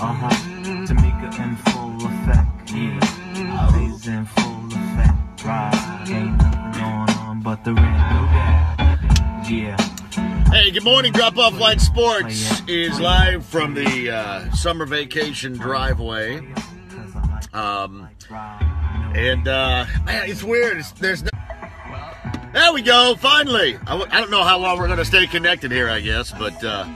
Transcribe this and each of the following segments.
Tamika in full effect, yeah. Blaze in full effect, right. Ain't nothing going on but the rain, yeah. Hey, good morning. Drop Off Line Sports is live from the summer vacation driveway. Man, it's weird. There we go. Finally, I don't know how long we're going to stay connected here, I guess, but the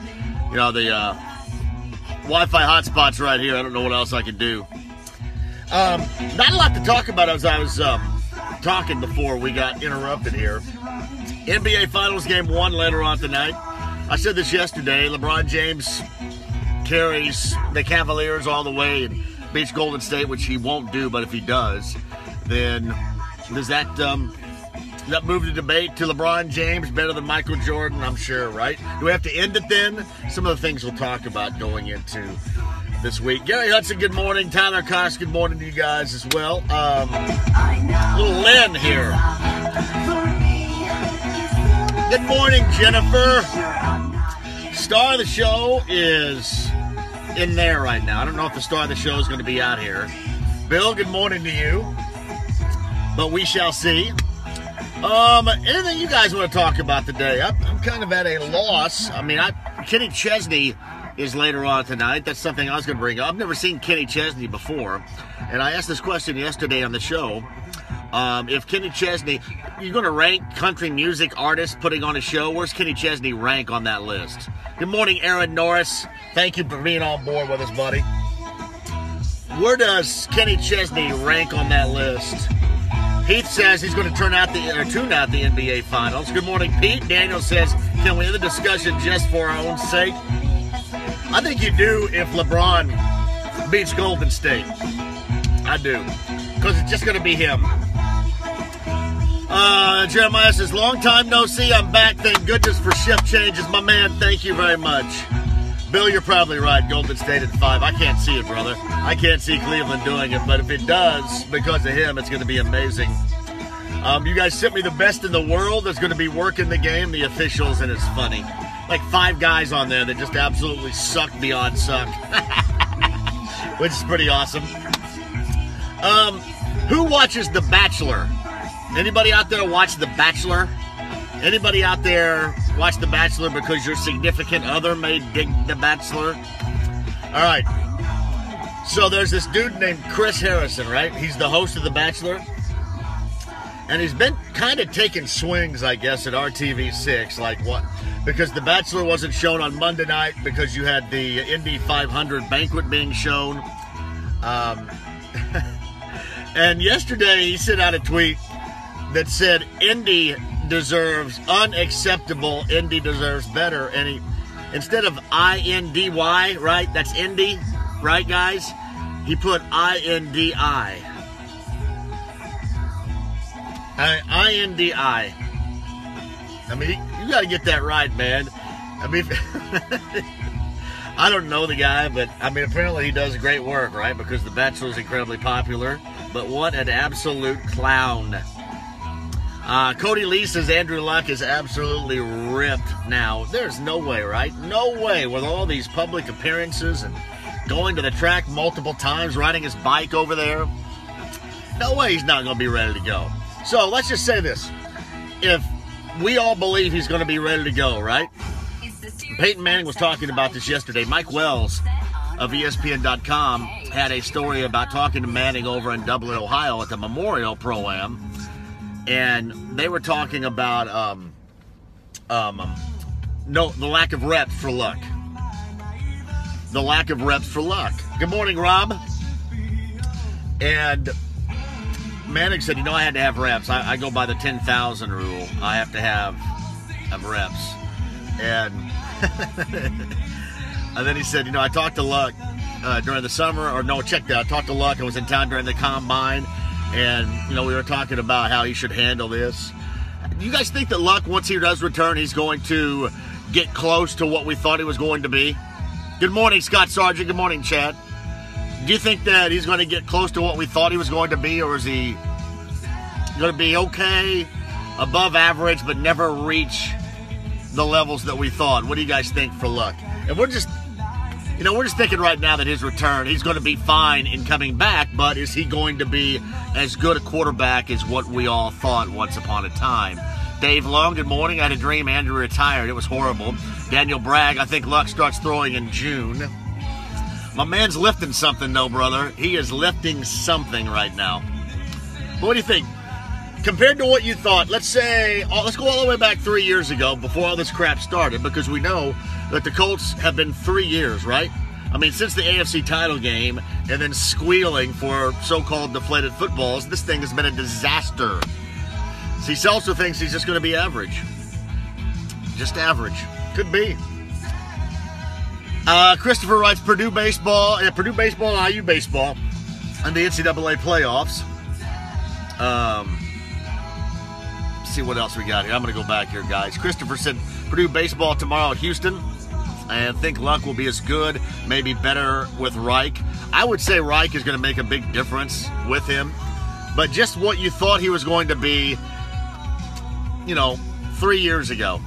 Wi-Fi hotspot's right here. I don't know what else I can do. Not a lot to talk about as I was talking before we got interrupted here. NBA Finals Game 1 later on tonight. I said this yesterday. LeBron James carries the Cavaliers all the way and beats Golden State, which he won't do, but if he does, then does that move the debate to LeBron James better than Michael Jordan? I'm sure, right? Do we have to end it then? Some of the things we'll talk about going into this week. Gary Hudson, good morning. Tyler Koss, good morning to you guys as well. Little Lynn here. Good morning, Jennifer. Star of the show is in there right now. I don't know if the star of the show is going to be out here. Bill, good morning to you. But we shall see. Anything you guys want to talk about today? I'm kind of at a loss. I mean, Kenny Chesney is later on tonight. That's something I was going to bring up. I've never seen Kenny Chesney before. And I asked this question yesterday on the show. If Kenny Chesney, you're going to rank country music artists putting on a show, where's Kenny Chesney rank on that list? Good morning, Aaron Norris. Thank you for being on board with us, buddy. Where does Kenny Chesney rank on that list? Heath says he's going to tune out the NBA Finals. Good morning, Pete. Daniel says, can we end the discussion just for our own sake? I think you do if LeBron beats Golden State. I do. Because it's just going to be him. Jeremiah says, long time no see. I'm back. Thank goodness for shift changes. My man, thank you very much. Bill, you're probably right. Golden State at 5. I can't see it, brother. I can't see Cleveland doing it. But if it does, because of him, it's going to be amazing. You guys sent me the best in the world that's going to be working the game, the officials, and it's funny. Like 5 guys on there that just absolutely suck beyond suck. Which is pretty awesome. Who watches The Bachelor? Anybody out there watch The Bachelor? Anybody out there watch The Bachelor because your significant other may dig The Bachelor? All right. So there's this dude named Chris Harrison, right? He's the host of The Bachelor. And he's been kind of taking swings, I guess, at RTV6. Like what? Because The Bachelor wasn't shown on Monday night because you had the Indy 500 banquet being shown. And yesterday he sent out a tweet that said Indy deserves unacceptable, Indy deserves better. And he, instead of I-N-D-Y, right? That's Indy, right, guys? He put I-N-D-I. I-N-D-I. I mean, you got to get that right, man. I mean, I don't know the guy, but I mean, apparently he does great work, right? Because The Bachelor is incredibly popular. But what an absolute clown. Cody Lee says Andrew Luck is absolutely ripped now. There's no way, right? No way with all these public appearances and going to the track multiple times, riding his bike over there. No way he's not going to be ready to go. So let's just say this. If we all believe he's going to be ready to go, right? Peyton Manning was talking about this yesterday. Mike Wells of ESPN.com had a story about talking to Manning over in Dublin, Ohio at the Memorial Pro-Am. And they were talking about the lack of reps for Luck. The lack of reps for Luck. Good morning, Rob. And Manning said, I had to have reps. I go by the 10,000 rule. I have to have reps. And and then he said, I talked to Luck during the summer. Or no, check that. I talked to Luck. I was in town during the combine. And, we were talking about how he should handle this. Do you guys think that Luck, once he does return, he's going to get close to what we thought he was going to be? Good morning, Scott Sargent. Good morning, Chad. Do you think that he's going to get close to what we thought he was going to be, or is he going to be okay, above average, but never reach the levels that we thought? What do you guys think for Luck? And we're just You know, we're just thinking right now that his return, he's going to be fine in coming back, but is he going to be as good a quarterback as what we all thought once upon a time? Dave Long, good morning. I had a dream Andrew retired. It was horrible. Daniel Bragg, I think Luck starts throwing in June. My man's lifting something, though, brother. He is lifting something right now. But what do you think? Compared to what you thought, let's go all the way back 3 years ago before all this crap started, because we know that the Colts have been 3 years, right? I mean, since the AFC title game and then squealing for so-called deflated footballs, this thing has been a disaster. See, Seltzer thinks he's just going to be average. Just average. Could be. Christopher writes Purdue baseball and IU baseball in the NCAA playoffs. See what else we got here. I'm going to go back here, guys. Christopher said Purdue baseball tomorrow at Houston. And think Luck will be as good, maybe better with Reich. I would say Reich is going to make a big difference with him. But just what you thought he was going to be, 3 years ago.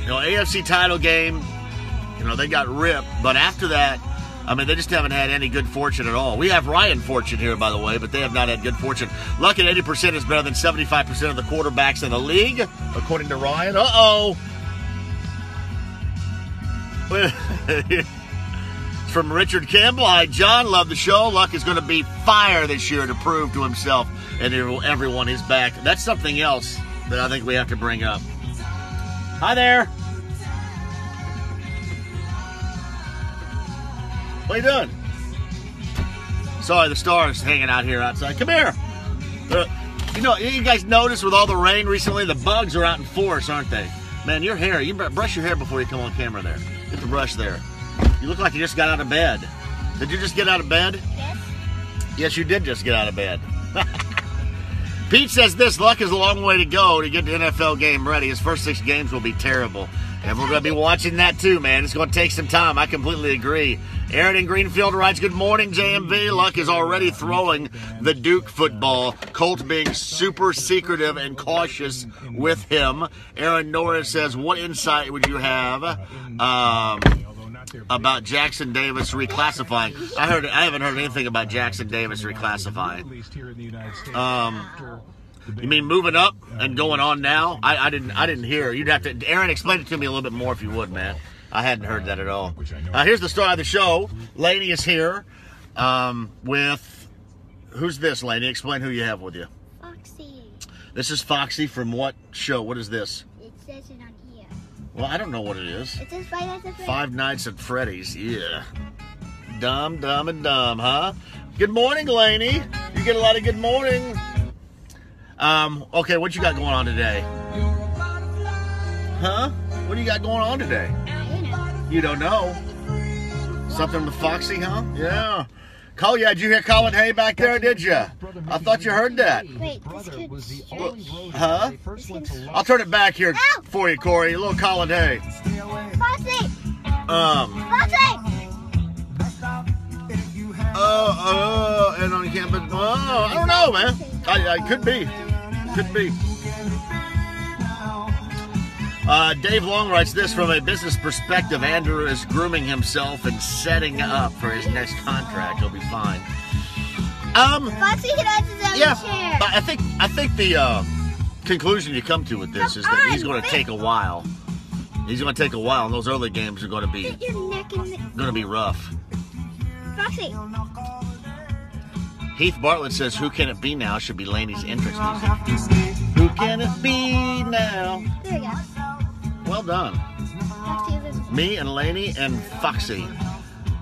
AFC title game, they got ripped. But after that, I mean, they just haven't had any good fortune at all. We have Ryan fortune here, by the way, but they have not had good fortune. Luck at 80% is better than 75% of the quarterbacks in the league, according to Ryan. Uh-oh. From Richard Campbell. Hi, John. Love the show. Luck is going to be fire this year to prove to himself and everyone he's back. That's something else that I think we have to bring up. Hi there. What are you doing? Sorry, the star's hanging out here outside. Come here. You guys notice with all the rain recently, the bugs are out in force, aren't they? Man, your hair, you brush your hair before you come on camera there. Get the brush there. You look like you just got out of bed. Did you just get out of bed? Yes. Yes, you did just get out of bed. Pete says this, Luck is a long way to go to get the NFL game ready. His first 6 games will be terrible. And we're going to be watching that too, man. It's going to take some time. I completely agree. Aaron in Greenfield writes, good morning, JMV. Luck is already throwing the Duke football. Colts being super secretive and cautious with him. Aaron Norris says, what insight would you have about Jackson Davis reclassifying? I haven't heard anything about Jackson Davis reclassifying. You mean moving up and going on now? I didn't hear. You'd have to, Aaron, explain it to me a little bit more if you would, man. I hadn't heard that at all. Here's the star of the show. Lainey is here with, who's this, Lainey? Explain who you have with you. Foxy. This is Foxy from what show? What is this? It says it on here. Well, I don't know what it is. It says Five Nights at Freddy's. Five Nights at Freddy's, yeah. Dumb, huh? Good morning, Lainey. You get a lot of good morning. Okay, what you got going on today? Huh? What do you got going on today? You don't know. Something with Foxy, huh? Yeah. Yeah, did you hear Colin Hay back there, did you? I thought you heard that. Wait, this kid's Huh? I'll turn it back here for you, Corey. A little Colin Hay. Foxy! Foxy! And on campus. I don't know, man. I could be. Could be. Dave Long writes this, from a business perspective, Andrew is grooming himself and setting up for his next contract. He'll be fine. Foxy can have his own chair. But I think the conclusion you come to with this is that he's going to take a while. He's going to take a while, and those early games are going to be rough. Foxy. Heath Bartlett says, who can it be now should be Lainey's entrance music. Who can it be now? There we go. Well done. Me and Lainey and Foxy.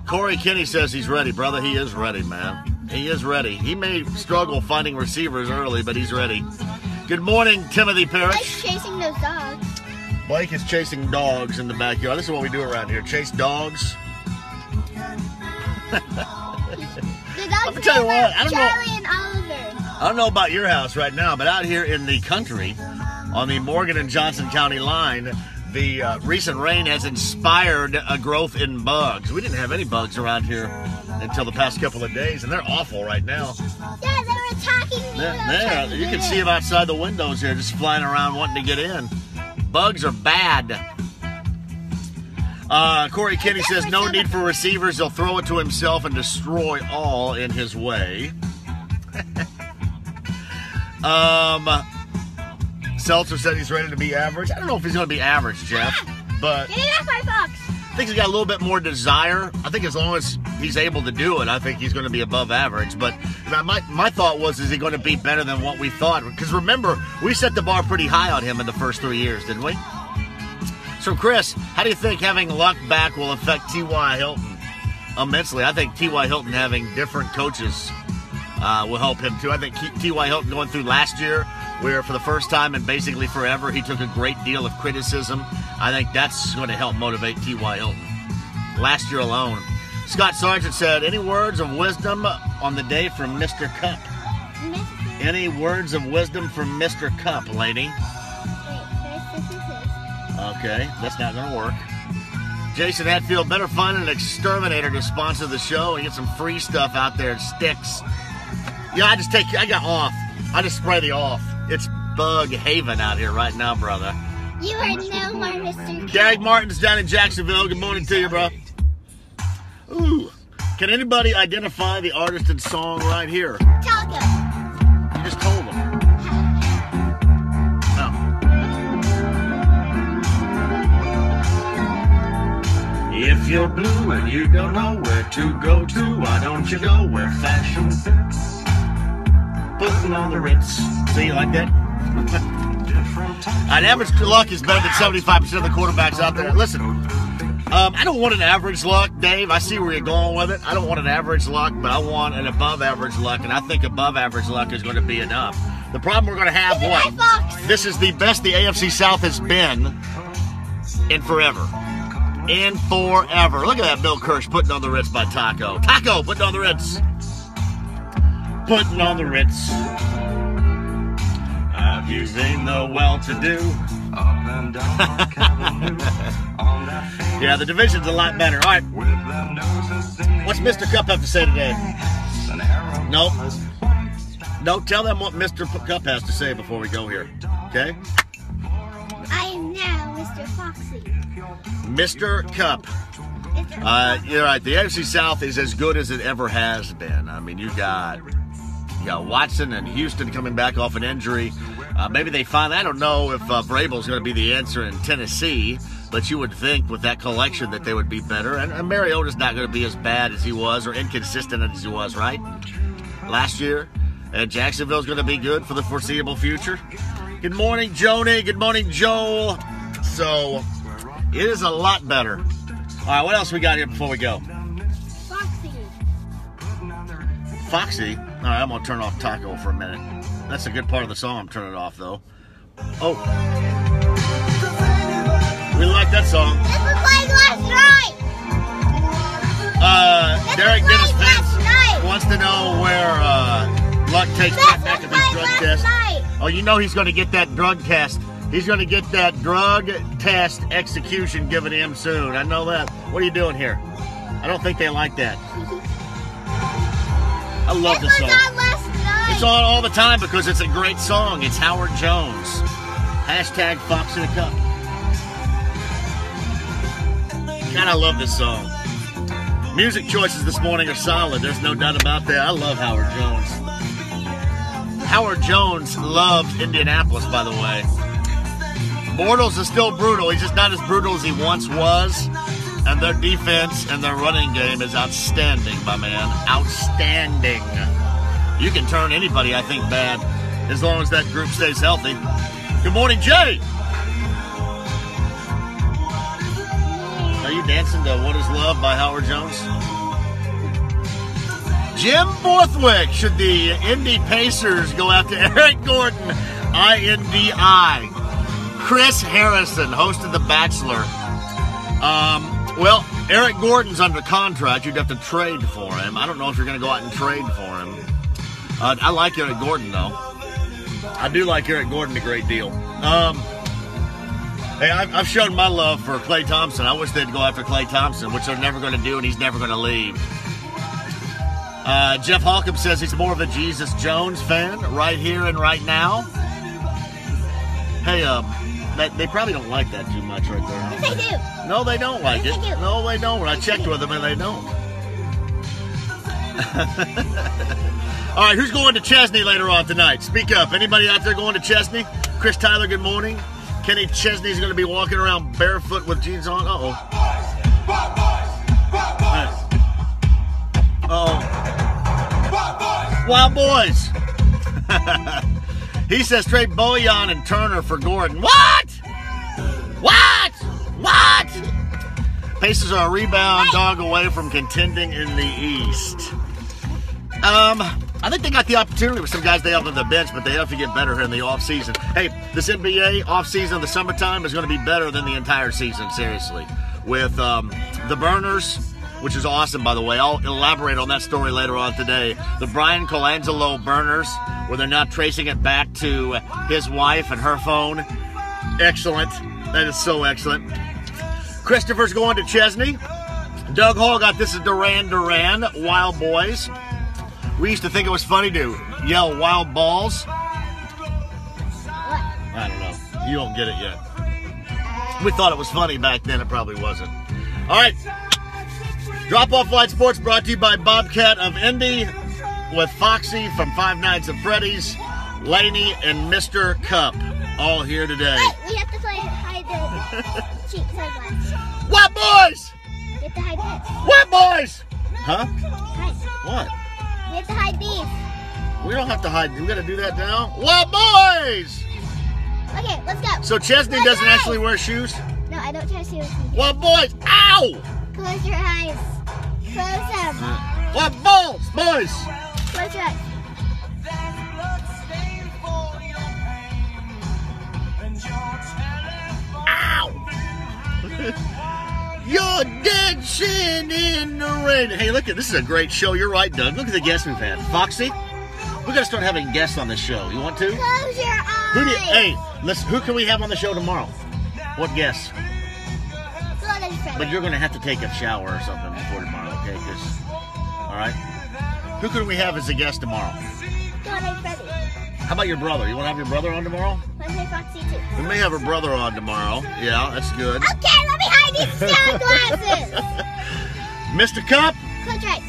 Corey Kinney says he's ready, brother. He is ready, man. He is ready. He may struggle finding receivers early, but he's ready. Good morning, Timothy Parrish. Blake's chasing those dogs. Blake is chasing dogs in the backyard. This is what we do around here. Chase dogs. The dogs Let me tell you what, Charlie and Oliver. I don't know about your house right now, but out here in the country, on the Morgan and Johnson County line, the recent rain has inspired a growth in bugs. We didn't have any bugs around here until the past couple of days, and they're awful right now. Yeah, they were attacking me. You can see them outside the windows here, just flying around wanting to get in. Bugs are bad. Corey Kenny says, no need for receivers. He'll throw it to himself and destroy all in his way. Seltzer said he's ready to be average. I don't know if he's going to be average, Jeff, but I think he's got a little bit more desire. I think as long as he's able to do it, I think he's going to be above average. But my thought was, is he going to be better than what we thought? Because remember, we set the bar pretty high on him in the first 3 years, didn't we? So, Chris, how do you think having Luck back will affect T.Y. Hilton immensely? I think T.Y. Hilton having different coaches will help him, too. I think T.Y. Hilton going through last year, where for the first time and basically forever, he took a great deal of criticism. I think that's going to help motivate T.Y. Hilton. Last year alone. Scott Sargent said, any words of wisdom on the day from Mr. Cup? Any words of wisdom from Mr. Cup, lady? Okay, that's not going to work. Jason Hatfield, better find an exterminator to sponsor the show and get some free stuff out there and sticks. Yeah, I got off. I just spray the off. It's bug haven out here right now, brother. You are no more Mr. Derek Martin's down in Jacksonville. Good morning to you, bro. Ooh. Can anybody identify the artist and song right here? Taco. You just told them. Oh. If you're blue and you don't know where to go to, why don't you go where fashion sits? Putting on the Ritz. See, you like that? An average Luck is better than 75% of the quarterbacks out there. Listen, I don't want an average Luck, Dave. I see where you're going with it. I don't want an average Luck, but I want an above average Luck, and I think above average Luck is going to be enough. The problem we're going to have, this is the best the AFC South has been in forever. In forever. Look at that Bill Kirsch putting on the Ritz by Taco. Taco putting on the Ritz. Putting on the Ritz. Have you seen the well-to-do? Yeah, the division's a lot better. All right. What's Mr. Cup have to say today? Nope. No, tell them what Mr. Cup has to say before we go here. Okay? I am now Mr. Foxy. Mr. Cup. You're right. The AFC South is as good as it ever has been. I mean, you got Watson and Houston coming back off an injury. Maybe they finally, I don't know if Vrabel's going to be the answer in Tennessee, but you would think with that collection that they would be better. And Mariota's not going to be as bad as he was or inconsistent as he was, right? Last year. And Jacksonville's going to be good for the foreseeable future. Good morning, Joni. Good morning, Joel. So, it is a lot better. All right, what else we got here before we go? Foxy. Foxy? All right, I'm going to turn off Taco for a minute. That's a good part of the song. I'm turning it off, though. Oh. We like that song. This was played last night. Derek Dennis Pence wants to know where Luck takes back of his drug test. Oh, you know he's going to get that drug test. He's going to get that drug test execution given to him soon. I know that. What are you doing here? I don't think they like that. I love this song. It's on all the time because it's a great song. It's Howard Jones. Hashtag Fox in the Cup. God, I love this song. Music choices this morning are solid. There's no doubt about that. I love Howard Jones. Howard Jones loves Indianapolis, by the way. Bortles is still brutal. He's just not as brutal as he once was. And their defense and their running game is outstanding, my man. Outstanding. You can turn anybody, I think, bad as long as that group stays healthy. Good morning, Jay. Are you dancing to What Is Love by Howard Jones? Jim Borthwick. Should the Indy Pacers go after Eric Gordon? INDI. Chris Harrison hosted The Bachelor. Well, Eric Gordon's under contract. You'd have to trade for him. I don't know if you're going to go out and trade for him. I like Eric Gordon, though. I do like Eric Gordon a great deal. Hey, I've shown my love for Klay Thompson. I wish they'd go after Klay Thompson, which they're never going to do, and he's never going to leave. Jeff Holcomb says he's more of a Jesus Jones fan right here and right now. Hey, They probably don't like that too much right there. Yes, they do. No, they don't like Yes, it. they do. No, they don't. I checked with them and they don't. All right, who's going to Chesney later on tonight? Speak up. Anybody out there going to Chesney? Chris Tyler, good morning. Kenny Chesney's going to be walking around barefoot with jeans on. Uh-oh. Uh-oh. Wild boys. He says trade Bojan and Turner for Gordon. What? What? What? Pacers are a rebound dog away from contending in the East. I think they got the opportunity with some guys they have on the bench, but they have to get better here in the offseason. Hey, this NBA offseason, the summertime, is going to be better than the entire season, seriously. With the burners, which is awesome, by the way. I'll elaborate on that story later on today. The Brian Colangelo burners, where they're now tracing it back to his wife and her phone. Excellent. That is so excellent. Christopher's going to Chesney. Doug Hall got this is Duran, Wild Boys. We used to think it was funny to yell wild balls. I don't know. You don't get it yet. We thought it was funny back then. It probably wasn't. All right. Drop Off Line Sports brought to you by Bobcat of Indy with Foxy from Five Nights at Freddy's, Laney, and Mr. Cup all here today. Wait, we have to hide the cheap sunglasses. What boys? We have to hide this. What boys? Huh? Hide. What? We have to hide these. We don't have to hide. We got to do that now. What boys? Okay, let's go. So Chesney doesn't actually wear shoes? No, I don't try to see what you do. What boys? Ow! Close your eyes. Close them. What balls, boys? Close your eyes. Ow! You're dancing in the rain. Hey, look at this is a great show. You're right, Doug. Look at the guests we've had. Foxy, we got to start having guests on this show. You want to? Close your eyes. Who can we have on the show tomorrow? What guests? But you're going to have to take a shower or something before tomorrow, okay? All right. Who could we have as a guest tomorrow? How about your brother? You want to have your brother on tomorrow? Let's say Foxy too. We may have a brother on tomorrow. Yeah, that's good. Okay, let me hide these sunglasses. Mr. Cup. Close your eyes.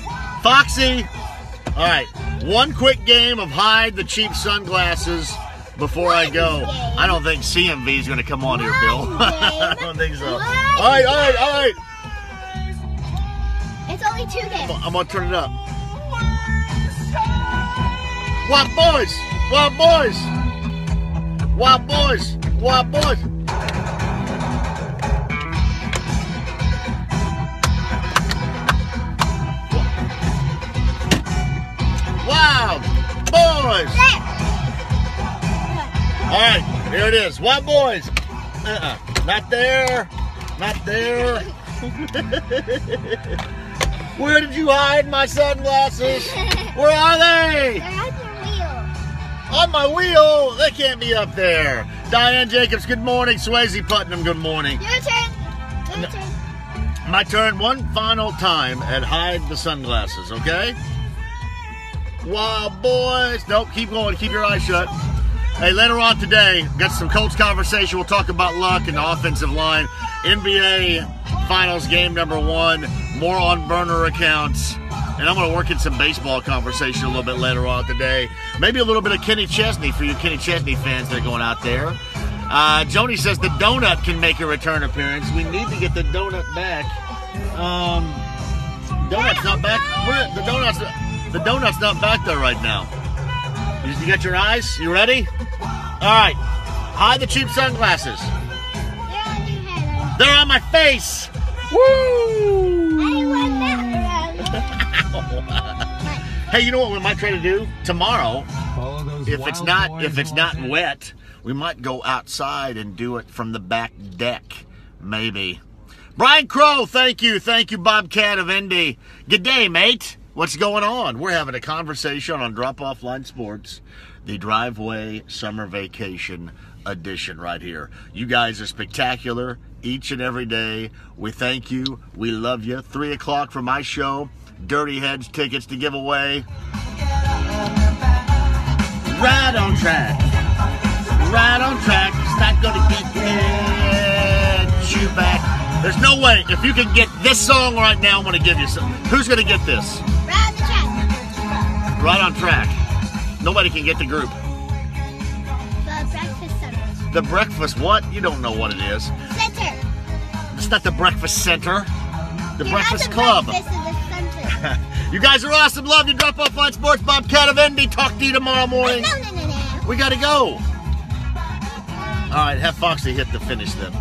Foxy. All right. One quick game of hide the cheap sunglasses before I go. I don't think CMV is going to come on here, Bill. I don't think so. All right. It's only 2 games. I'm going to turn it up. Wild boys. Wild boys. Wild boys. Wild boys. Wild boys. All right, here it is. Wild boys. Not there. Not there. Where did you hide my sunglasses? Where are they? They're on your wheel. On my wheel. They can't be up there. Diane Jacobs, good morning. Swayze Putnam, good morning. Your turn. Your turn. My turn one final time and hide the sunglasses, okay? Wild boys. Nope, keep going. Keep your eyes shut. Hey, later on today, got some Colts conversation. We'll talk about luck and the offensive line. NBA Finals game number 1. More on burner accounts. And I'm going to work in some baseball conversation a little bit later on today. Maybe a little bit of Kenny Chesney for you Kenny Chesney fans that are going out there. Joni says the donut can make a return appearance. We need to get the donut back. Donut's not back. The donut's not back there right now. You got your eyes? You ready? All right. Hide the cheap sunglasses. They're on your head. They're on my face. Woo! I want that Hey, you know what we might try to do tomorrow? If it's not wet, we might go outside and do it from the back deck, maybe. Brian Crow, thank you, Bobcat of Indy. Good day, mate. What's going on? We're having a conversation on Drop Off Line Sports, the Driveway Summer Vacation edition right here. You guys are spectacular each and every day. We thank you. We love you. 3 o'clock for my show. Dirty Heads tickets to give away. Right on track. Right on track. not gonna get you back. There's no way. If you can get this song right now, I'm gonna give you some. Who's gonna get this? Right on the track. Right on track. Nobody can get the group. The breakfast center. The breakfast what? You don't know what it is. Center. It's not the breakfast center. The You're breakfast at the club. breakfast in the center. You guys are awesome. Love you. Drop off Line Sports. Bobcat of Envy. Talk to you tomorrow morning. No. We gotta go. All right, have Foxy hit the finish then.